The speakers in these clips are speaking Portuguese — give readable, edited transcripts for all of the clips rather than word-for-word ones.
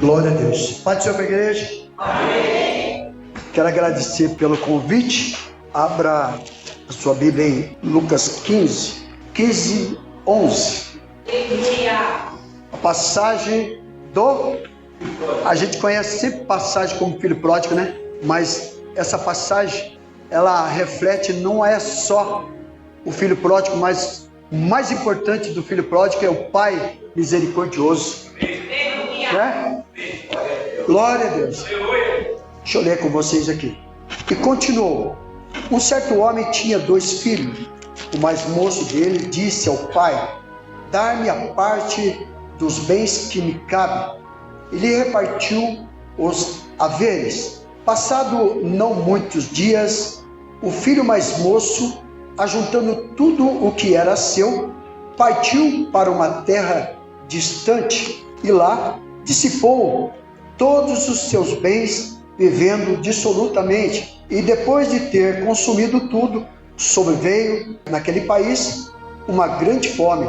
Glória a Deus. Pai do Senhor para a igreja. Amém. Quero agradecer pelo convite. Abra a sua Bíblia em Lucas 15, 11. A passagem a gente conhece sempre passagem como filho pródigo, né? Mas essa passagem, ela reflete, não é só o filho pródigo, mas o mais importante do filho pródigo é o Pai misericordioso. Né? Glória a Deus. Deixa eu ler com vocês aqui. E continuou: um certo homem tinha 2 filhos. O mais moço dele disse ao pai: dar-me a parte dos bens que me cabem. E lhe repartiu os haveres. Passado não muitos dias, o filho mais moço, ajuntando tudo o que era seu, partiu para uma terra distante e lá dissipou todos os seus bens, vivendo dissolutamente. E depois de ter consumido tudo, sobreveio naquele país uma grande fome,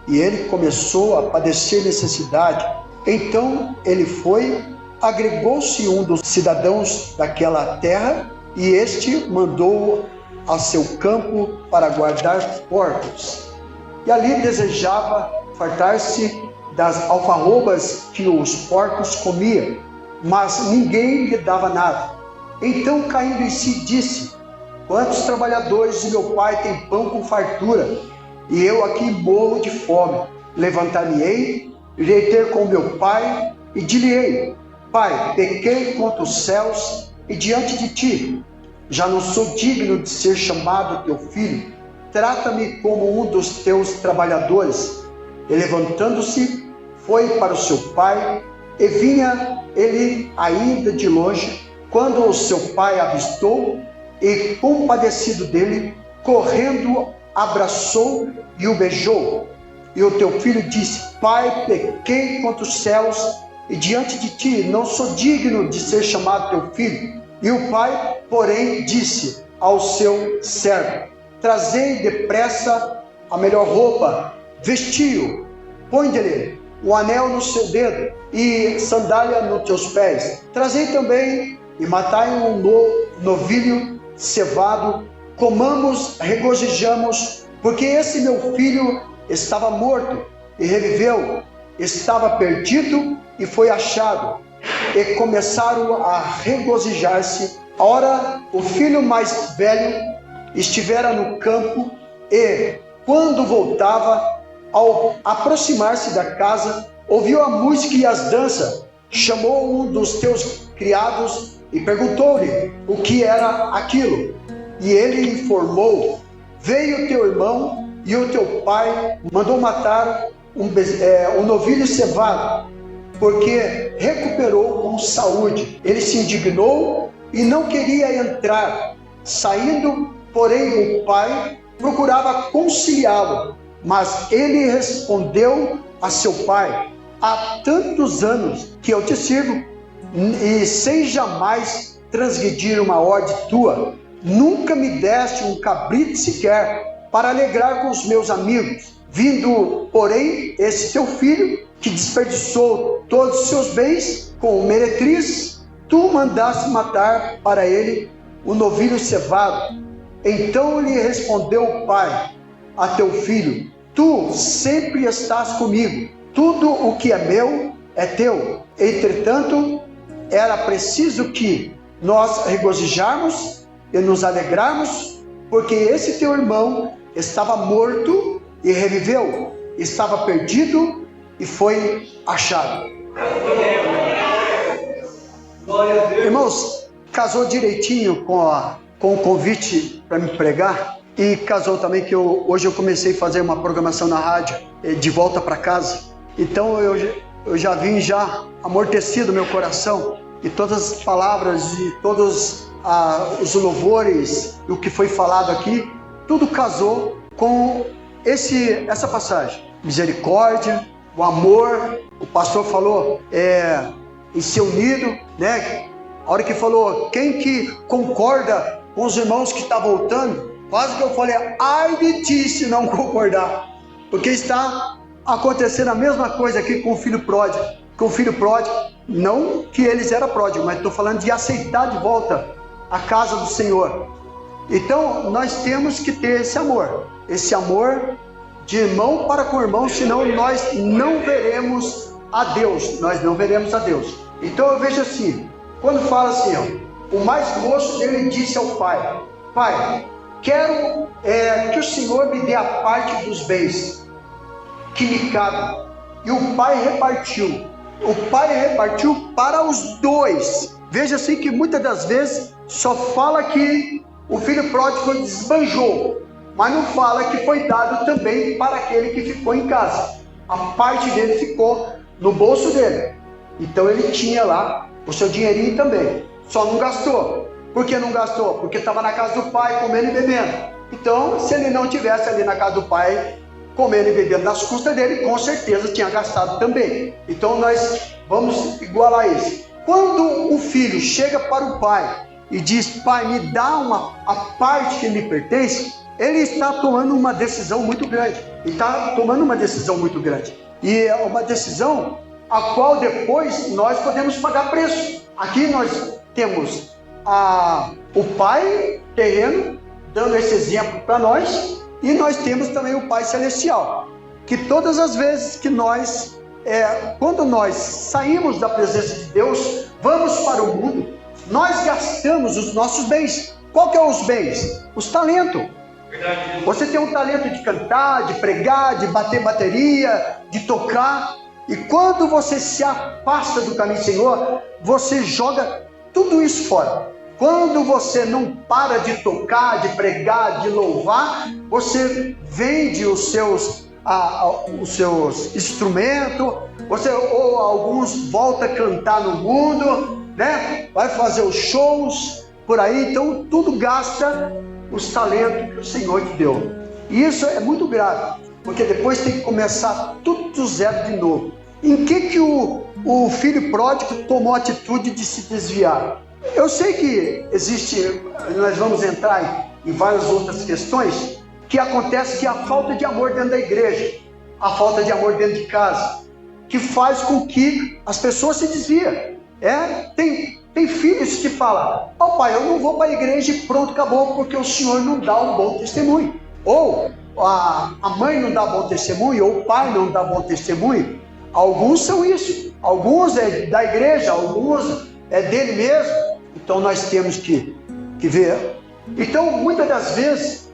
e ele começou a padecer necessidade. Então ele foi, agregou-se um dos cidadãos daquela terra, e este mandou ao seu campo para guardar porcos. E ali desejava fartar-se das alfarrobas que os porcos comiam, mas ninguém lhe dava nada. Então, caindo em si, disse: quantos trabalhadores de meu pai têm pão com fartura, e eu aqui morro de fome? Levantar-me-ei, irei ter com meu pai, e dir-lhe-ei: Pai, pequei contra os céus e diante de ti, já não sou digno de ser chamado teu filho, trata-me como um dos teus trabalhadores. E levantando-se, foi para o seu pai, e vinha ele ainda de longe, quando o seu pai avistou, e compadecido dele, correndo, abraçou e o beijou. E o teu filho disse: Pai, pequei contra os céus e diante de ti, não sou digno de ser chamado teu filho. E o pai, porém, disse ao seu servo: trazei depressa a melhor roupa, vestiu, põe-lhe um anel no seu dedo e sandália nos teus pés. Trazei também e matai um novilho cevado, comamos, regozijamos, porque esse meu filho estava morto e reviveu, estava perdido e foi achado. E começaram a regozijar-se. Ora, o filho mais velho estivera no campo, e quando voltava, ao aproximar-se da casa, ouviu a música e as danças. Chamou um dos teus criados e perguntou-lhe o que era aquilo. E ele informou: veio teu irmão e o teu pai mandou matar um novilho cevado, porque recuperou com saúde. Ele se indignou e não queria entrar. Saindo, porém, o pai procurava conciliá-lo, mas ele respondeu a seu pai: há tantos anos que eu te sirvo, e sem jamais transgredir uma ordem tua, nunca me deste um cabrito sequer para alegrar com os meus amigos. Vindo, porém, esse teu filho, que desperdiçou todos os seus bens com meretrizes, tu mandaste matar para ele o novilho cevado. Então lhe respondeu o pai a teu filho: tu sempre estás comigo, tudo o que é meu é teu. Entretanto, era preciso que nós regozijarmos e nos alegrarmos, porque esse teu irmão estava morto e reviveu, estava perdido e foi achado. Irmãos, casou direitinho com o convite para me pregar, e casou também que hoje eu comecei a fazer uma programação na rádio, de volta para casa. Então eu já vim já amortecido meu coração, e todas as palavras e todos os louvores, o que foi falado aqui, tudo casou com essa passagem. Misericórdia, o amor. O pastor falou em ser unido, né? A hora que falou: quem que concorda com os irmãos que está voltando? Quase que eu falei: ai de ti se não concordar, porque está acontecendo a mesma coisa aqui com o filho pródigo. Com o filho pródigo, não que eles eram pródigos, mas estou falando de aceitar de volta a casa do Senhor. Então, nós temos que ter esse amor de irmão para com irmão, senão nós não veremos a Deus. Nós não veremos a Deus. Então, eu vejo assim, quando fala assim, ó, o mais moço dele disse ao pai: Pai, quero que o Senhor me dê a parte dos bens que me cabe. E o pai repartiu. O pai repartiu para os dois. Veja assim que muitas das vezes só fala que o filho pródigo desbanjou, mas não fala que foi dado também para aquele que ficou em casa. A parte dele ficou no bolso dele. Então ele tinha lá o seu dinheirinho também. Só não gastou. Por que não gastou? Porque estava na casa do pai comendo e bebendo. Então, se ele não tivesse ali na casa do pai comendo e bebendo nas custas dele, com certeza tinha gastado também. Então nós vamos igualar isso. Quando o filho chega para o pai e diz: Pai, me dá a parte que me pertence, ele está tomando uma decisão muito grande. E é uma decisão a qual depois nós podemos pagar preço. Aqui nós temos o pai terreno dando esse exemplo para nós, e nós temos também o Pai Celestial, que todas as vezes que nós, quando nós saímos da presença de Deus, vamos para o mundo, nós gastamos os nossos bens. Qual que é os bens? Os talentos. Você tem um talento de cantar, de pregar, de bater bateria, de tocar, e quando você se afasta do caminho do Senhor, você joga tudo isso fora. Quando você não para de tocar, de pregar, de louvar, você vende os seus instrumentos, ou alguns voltam a cantar no mundo, né? Vai fazer os shows por aí. Então tudo gasta os talentos que o Senhor te deu. E isso é muito grave, porque depois tem que começar tudo do zero de novo. Em que o filho pródigo tomou a atitude de se desviar? Eu sei que existe, nós vamos entrar em várias outras questões, que acontece que a falta de amor dentro da igreja, a falta de amor dentro de casa, que faz com que as pessoas se desviem. Tem filhos que falam: pai, eu não vou para a igreja e pronto, acabou, porque o senhor não dá um bom testemunho. Ou a mãe não dá bom testemunho, ou o pai não dá bom testemunho. Alguns são isso, alguns é da igreja, alguns é dele mesmo. Então nós temos que ver. Então muitas das vezes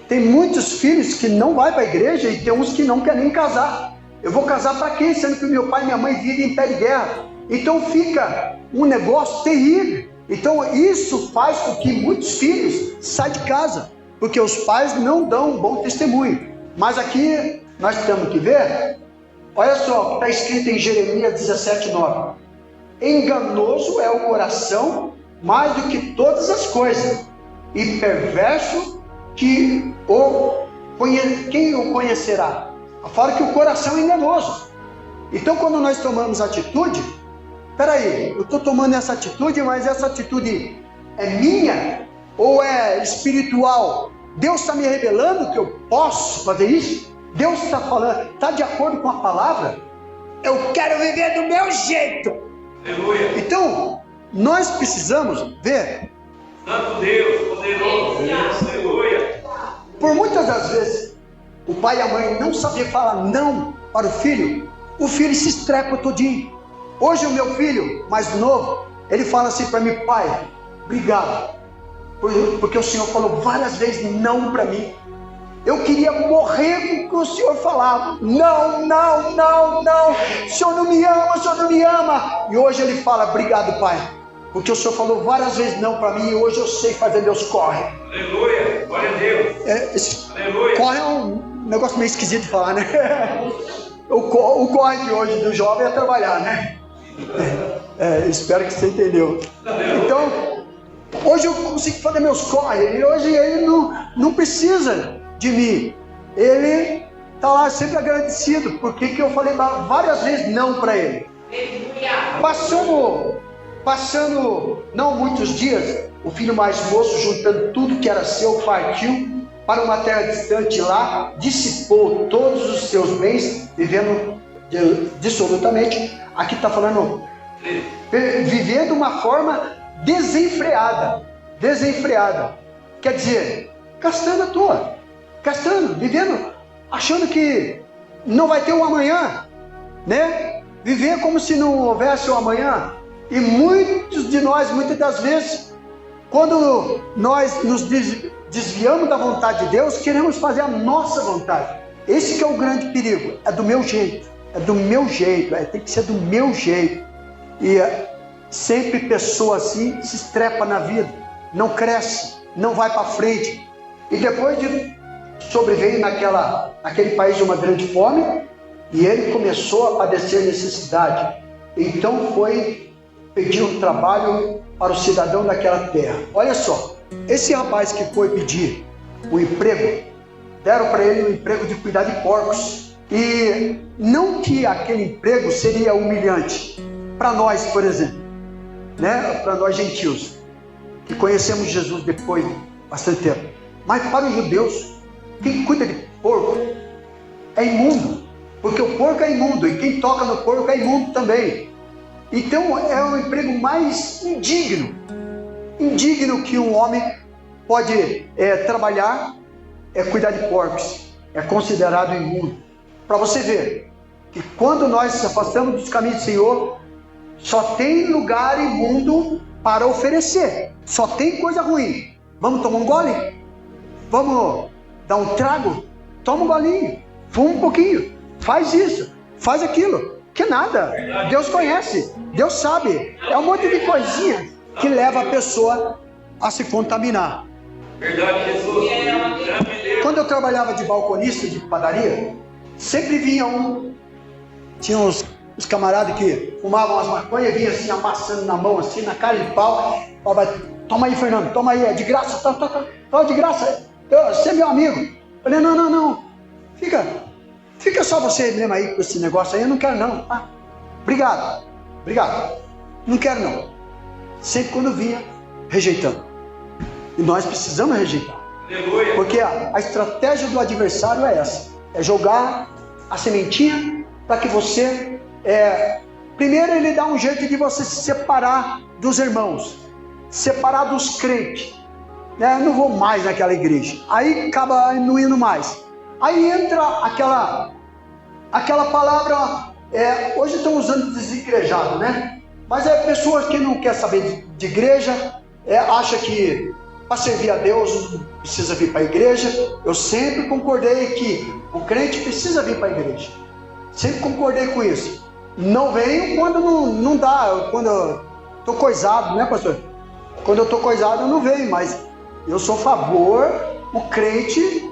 tem muitos filhos que não vão para a igreja, e tem uns que não querem nem casar. Eu vou casar para quê? Sendo que meu pai e minha mãe vivem em pé de guerra. Então fica um negócio terrível. Então isso faz com que muitos filhos saiam de casa, porque os pais não dão um bom testemunho. Mas aqui nós temos que ver, olha só, está escrito em Jeremias 17:9. Enganoso é o coração mais do que todas as coisas, e perverso quem o conhecerá. Fala que o coração é enganoso. Então quando nós tomamos atitude, peraí, eu estou tomando essa atitude, mas essa atitude é minha ou é espiritual? Deus está me revelando que eu posso fazer isso? Deus está falando, está de acordo com a palavra? Eu quero viver do meu jeito. Aleluia. Então, nós precisamos ver. Santo Deus, poderoso. Aleluia. Por muitas das vezes, o pai e a mãe não sabiam falar não para o filho se estrepa todinho. Hoje o meu filho mais novo, ele fala assim para mim: pai, obrigado, porque o Senhor falou várias vezes não para mim. Eu queria morrer com o que o Senhor falava. Não, não, não, não. O Senhor não me ama, o Senhor não me ama. E hoje ele fala: obrigado, pai, porque o Senhor falou várias vezes não para mim, e hoje eu sei fazer meus corre. Aleluia, glória a Deus. Aleluia. Corre é um negócio meio esquisito de falar, né? O corre de hoje do jovem é trabalhar, né? Espero que você entendeu. Então, hoje eu consigo fazer meus corre, e hoje ele não precisa de mim. Ele está lá sempre agradecido, porque que eu falei várias vezes não para ele. Passando não muitos dias, o filho mais moço, juntando tudo que era seu, partiu para uma terra distante lá, dissipou todos os seus bens, vivendo dissolutamente. Aqui está falando, vivendo uma forma desenfreada. Quer dizer, gastando à toa, vivendo, achando que não vai ter um amanhã, né? Viver como se não houvesse um amanhã. E muitos de nós, muitas das vezes, quando nós nos desviamos da vontade de Deus, queremos fazer a nossa vontade. Esse que é o grande perigo. É do meu jeito, tem que ser do meu jeito. E sempre pessoa assim se estrepa na vida, não cresce, não vai para frente. E depois de sobreveio naquele país uma grande fome, e ele começou a padecer necessidade. Então foi pedir um trabalho para o cidadão daquela terra. Olha só, esse rapaz que foi pedir o emprego, deram para ele o emprego de cuidar de porcos. E não que aquele emprego seria humilhante para nós, por exemplo, né? Para nós gentios, que conhecemos Jesus depois de bastante tempo. Mas para os judeus, quem cuida de porco é imundo, porque o porco é imundo, e quem toca no porco é imundo também. Então é o emprego mais indigno que um homem pode trabalhar, é cuidar de porcos, é considerado imundo. Para você ver que quando nós nos afastamos dos caminhos do Senhor, só tem lugar imundo para oferecer, só tem coisa ruim. Vamos tomar um gole? Vamos dar um trago? Toma um golinho, fuma um pouquinho, faz isso, faz aquilo. Que nada, Deus conhece, Deus sabe. É um monte de coisinha que leva a pessoa a se contaminar. Verdade, Jesus. Quando eu trabalhava de balconista de padaria, sempre vinha tinha uns camaradas que fumavam as maconhas, vinha assim amassando na mão, assim, na cara de pau. Toma aí, Fernando, toma aí, é de graça, tá de graça, você é meu amigo. Eu falei, não, fica só você mesmo aí com esse negócio aí, eu não quero não, tá? Obrigado, não quero não. Sempre quando vinha, rejeitando. E nós precisamos rejeitar. Aleluia. Porque a estratégia do adversário é essa, é jogar a sementinha para que você, primeiro ele dá um jeito de você se separar dos irmãos, separar dos crentes, né? Eu não vou mais naquela igreja, aí acaba não indo mais. Aí entra aquela palavra, hoje estão usando desigrejado, né? Mas é pessoas que não quer saber de igreja, acha que para servir a Deus não precisa vir para a igreja. Eu sempre concordei que o crente precisa vir para a igreja, sempre concordei com isso. Não venho quando não dá, quando eu estou coisado, né, pastor? Quando eu estou coisado eu não venho, mas eu sou a favor, o crente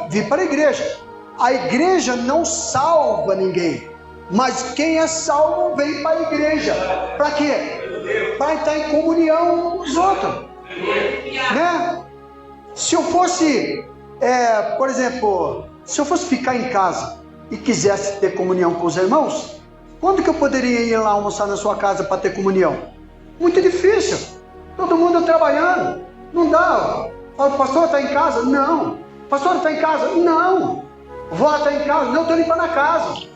vir para a igreja. A igreja não salva ninguém, mas quem é salvo vem para a igreja. Para quê? Para estar em comunhão com os outros, né? Se eu fosse, por exemplo, se eu fosse ficar em casa e quisesse ter comunhão com os irmãos, quando que eu poderia ir lá almoçar na sua casa para ter comunhão? Muito difícil, todo mundo trabalhando, não dá. Fala, pastor, está em casa? Não. Pastor, está em casa? Não. Vó, está em casa? Não, estou limpando a casa.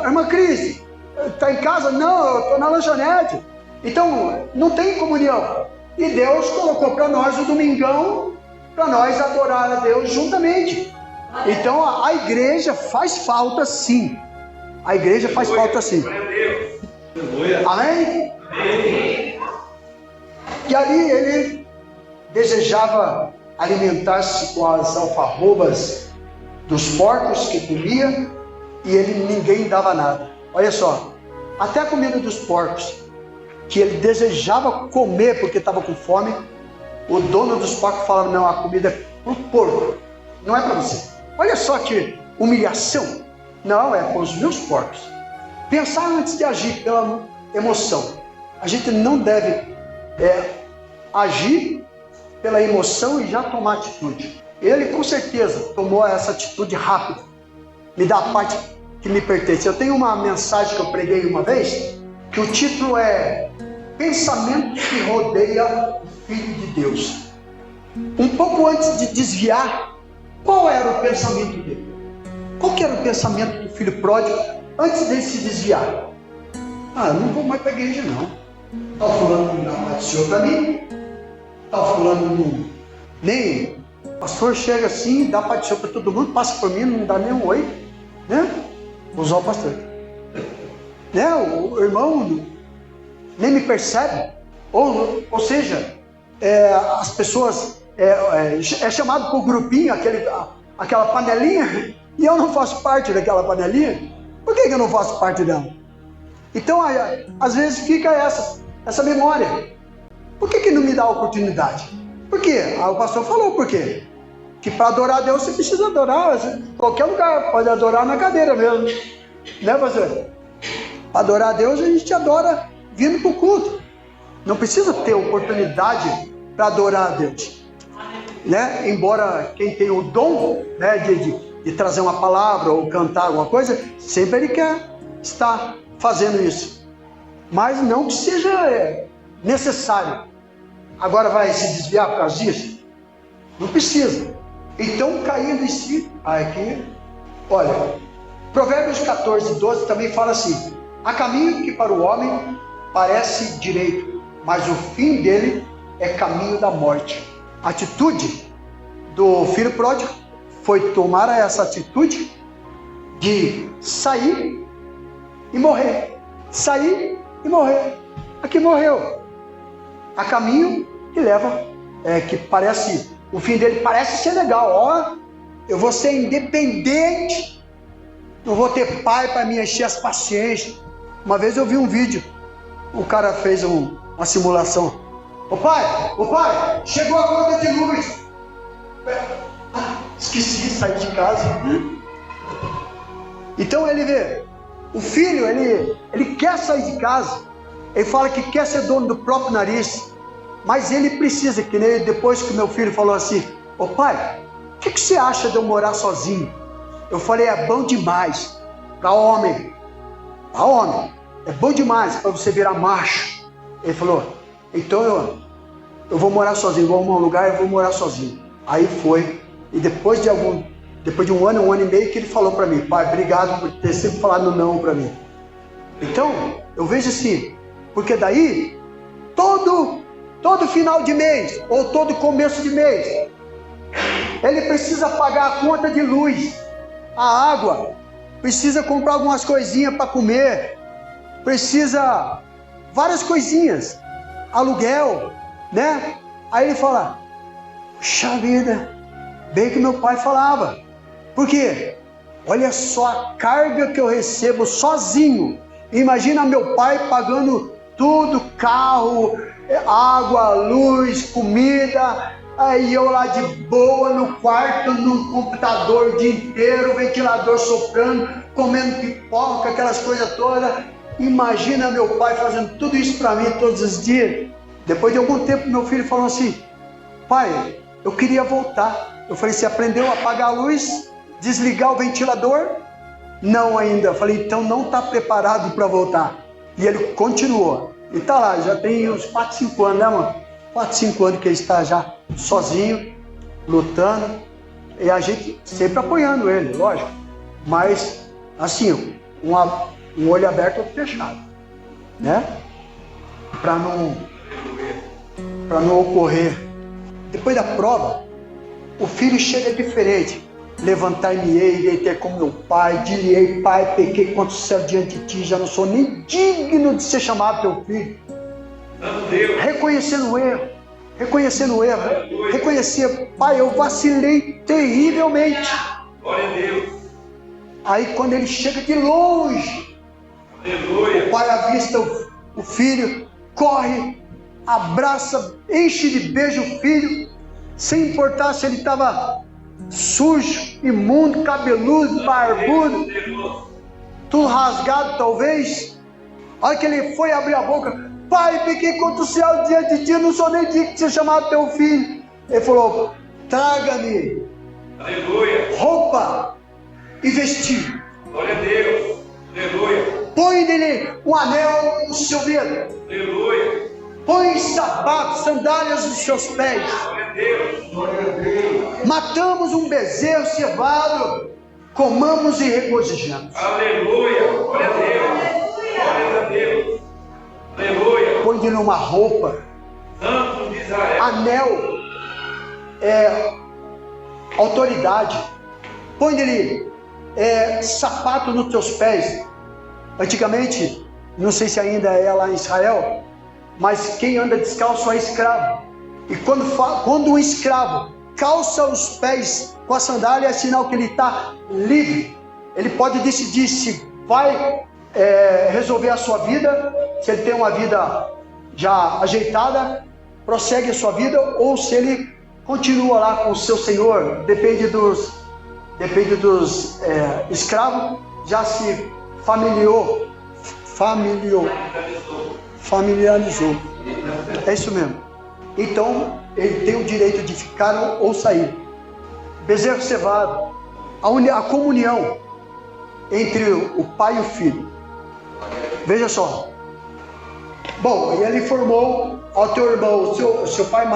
Irmã Cris, está em casa? Não, eu estou na lanchonete. Então, não tem comunhão. E Deus colocou para nós o domingão, para nós adorar a Deus juntamente. Então, a igreja faz falta sim. A igreja faz falta sim. Amém? E ali ele desejava alimentar-se com as alfarrobas dos porcos que comia, e ninguém dava nada. Olha só, até a comida dos porcos, que ele desejava comer porque estava com fome, o dono dos porcos falava, não, a comida é para o porco, não é para você. Olha só que humilhação. Não, é para os meus porcos. Pensar antes de agir pela emoção. A gente não deve agir pela emoção e já tomar atitude. Ele com certeza tomou essa atitude rápida. Me dá a parte que me pertence. Eu tenho uma mensagem que eu preguei uma vez, que o título é Pensamento que rodeia o Filho de Deus. Um pouco antes de desviar, qual era o pensamento dele? Qual que era o pensamento do filho pródigo antes dele se desviar? Ah, eu não vou mais para a igreja não. Tá fulano não dá mais do Senhor para mim. Tá fulano não... Nem o pastor chega assim, dá para do Senhor para todo mundo, passa por mim, não dá nem um oi, né? Vou usar o pastor. Né? O irmão nem me percebe. Ou seja, as pessoas é chamado por grupinho, aquela panelinha, e eu não faço parte daquela panelinha. Por que eu não faço parte dela? Então, às vezes fica essa memória. Por que não me dá a oportunidade? Por quê? O pastor falou por quê? Que para adorar a Deus você precisa adorar qualquer lugar, pode adorar na cadeira mesmo. Né, pastor? Para adorar a Deus a gente adora vindo para o culto. Não precisa ter oportunidade para adorar a Deus. Né? Embora quem tem o dom, né, de trazer uma palavra ou cantar alguma coisa, sempre ele quer estar fazendo isso. Mas não que seja necessário. Agora vai se desviar por causa disso? Não precisa. Então, caindo em si, aqui, olha, Provérbios 14, 12 também fala assim: há caminho que para o homem parece direito, mas o fim dele é caminho da morte. A atitude do filho pródigo foi tomar essa atitude de sair e morrer. Sair e morrer. Aqui morreu. Há caminho que leva, que parece, o fim dele parece ser legal. Ó, eu vou ser independente, não vou ter pai para me encher as paciências. Uma vez eu vi um vídeo, o cara fez uma simulação. Ô pai, chegou a conta de luz. Esqueci de sair de casa. Então ele vê, o filho, ele quer sair de casa. Ele fala que quer ser dono do próprio nariz, mas ele precisa, que nem depois que meu filho falou assim: ô pai, o que você acha de eu morar sozinho? Eu falei: é bom demais para homem, é bom demais para você virar macho. Ele falou: então eu vou morar sozinho, vou arrumar um lugar e vou morar sozinho. Aí foi, e depois de um ano e meio que ele falou para mim: pai, obrigado por ter sempre falado não para mim. Então, eu vejo assim, porque daí, todo final de mês, ou todo começo de mês, ele precisa pagar a conta de luz, a água, precisa comprar algumas coisinhas para comer, precisa várias coisinhas, aluguel, né? Aí ele fala: puxa vida, bem que meu pai falava. Por quê? Olha só a carga que eu recebo sozinho. Imagina meu pai pagando tudo, carro, água, luz, comida, aí eu lá de boa no quarto, no computador o dia inteiro, ventilador soprando, comendo pipoca, aquelas coisas todas. Imagina meu pai fazendo tudo isso para mim todos os dias. Depois de algum tempo meu filho falou assim: pai, eu queria voltar. Eu falei: você aprendeu a apagar a luz, desligar o ventilador? Não ainda. Eu falei: então não está preparado para voltar. E ele continuou. E tá lá, já tem uns 4, 5 anos, né, mano? 4, 5 anos que ele está já sozinho, lutando. E a gente sempre apoiando ele, lógico. Mas, assim, um olho aberto e outro fechado, né? Para não ocorrer. Depois da prova, o filho chega diferente. Levantar-me-ei, irei ter como meu pai, dir-lhe-ei: pai, pequei contra o céu diante de ti, já não sou nem digno de ser chamado teu filho. Reconhecendo o erro, reconhecer: pai, eu vacilei terrivelmente. Glória a Deus. Aí quando ele chega de longe, Aleluia. O pai avista o filho, corre, abraça, enche de beijo o filho, sem importar se ele estava sujo, imundo, cabeludo, barbudo, tudo rasgado talvez. A hora que ele foi abrir a boca: pai, pequei contra o céu diante de ti, não sou nem digno de ser chamado teu filho. Ele falou: traga-me roupa e vestir. Glória a Deus. Aleluia. Põe nele um anel no seu dedo. Aleluia. põe sapatos, sandálias nos seus pés. Matamos um bezerro cevado, comamos e regozijamos. Aleluia, glória a Deus, glória a Deus, aleluia. Põe-lhe uma roupa, Santo de Israel, anel, autoridade. Põe-lhe sapato nos teus pés. Antigamente, não sei se ainda é lá em Israel, mas quem anda descalço é escravo. E quando um escravo calça os pés com a sandália, é sinal que ele está livre. Ele pode decidir se vai resolver a sua vida, se ele tem uma vida já ajeitada, prossegue a sua vida, ou se ele continua lá com o seu senhor. Depende dos escravos, já se familiarizou. É isso mesmo. Então ele tem o direito de ficar ou sair. Bezerro cevado, a comunhão entre o pai e o filho. Veja só. Bom, e ele informou ao teu irmão: seu pai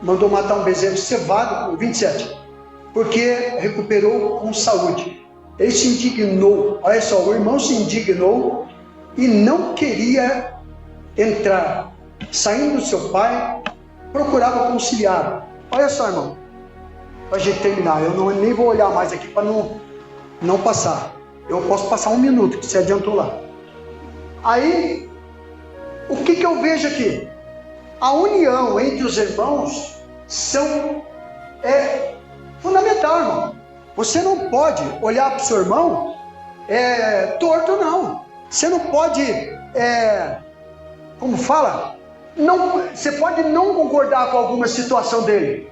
mandou matar um bezerro cevado, 27, porque recuperou com saúde. Ele se indignou. Olha só, o irmão se indignou e não queria entrar. Saindo do seu pai, procurava conciliar. Olha só, irmão, para a gente terminar, eu nem vou olhar mais aqui para não passar. Eu posso passar 1 minuto, que você adiantou lá. Aí, o que eu vejo aqui? A união entre os irmãos é fundamental, irmão. Você não pode olhar para o seu irmão torto, não. Você não pode, como fala? Não, você pode não concordar com alguma situação dele,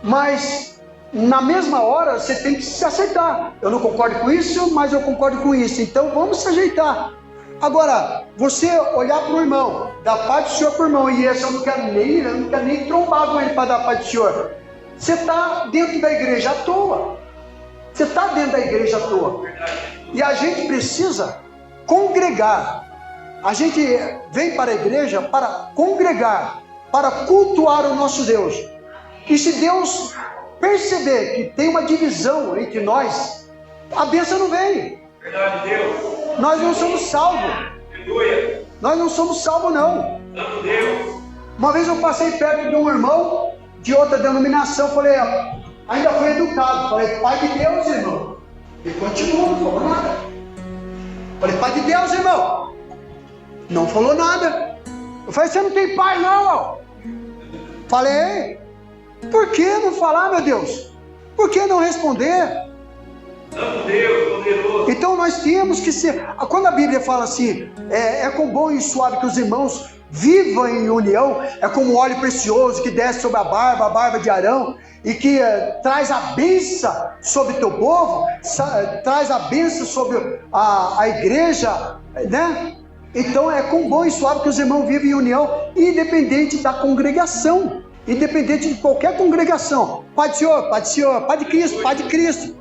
mas na mesma hora você tem que se acertar. Eu não concordo com isso, mas eu concordo com isso, então vamos se ajeitar. Agora, você olhar para o irmão, dar paz do Senhor para o irmão, e esse eu não quero nem trombar com ele para dar paz do Senhor. Você está dentro da igreja à toa. Você está dentro da igreja à toa. E a gente precisa congregar. A gente vem para a igreja para congregar, para cultuar o nosso Deus. E se Deus perceber que tem uma divisão entre nós, a bênção não vem. verdade, Deus. Nós não somos salvos. Aleluia. Nós não somos salvos, não. Santo Deus. Uma vez eu passei perto de um irmão de outra denominação, falei, ainda fui educado, falei, Pai de Deus, irmão. Ele continuou, não falou nada. Falei, Pai de Deus, irmão. Não falou nada. Eu falei, você não tem pai, não? Falei, por que não falar, meu Deus? Por que não responder? Santo Deus, poderoso. Então nós temos que ser. Quando a Bíblia fala assim, é com bom e suave que os irmãos vivam em união, é como óleo precioso que desce sobre a barba de Arão, e que traz a bênção sobre teu povo, traz a bênção sobre a igreja, né? Então é com bom e suave que os irmãos vivem em união, independente da congregação, independente de qualquer congregação. Pai do Senhor, Pai do Senhor, Pai de Cristo, Pai de Cristo.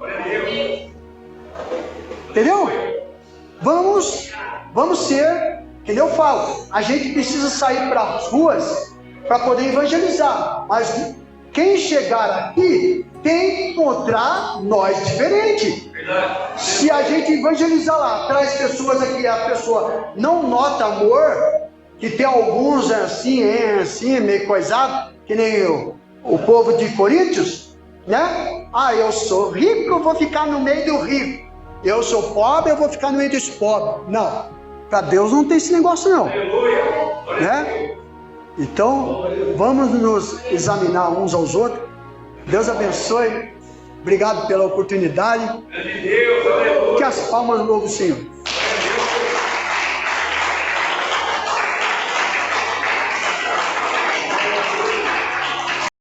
Entendeu? Vamos ser, que eu falo, a gente precisa sair para as ruas para poder evangelizar, mas quem chegar aqui tem que encontrar nós diferente. Se a gente evangelizar lá, traz pessoas aqui, a pessoa não nota amor, que tem alguns assim, meio coisado, que nem o povo de Coríntios, né? Eu sou rico, eu vou ficar no meio do rico. Eu sou pobre, eu vou ficar no meio dos pobres. Não, para Deus não tem esse negócio, não. Né? Então, vamos nos examinar uns aos outros. Deus abençoe. Obrigado pela oportunidade. Que as palmas louvam o Senhor.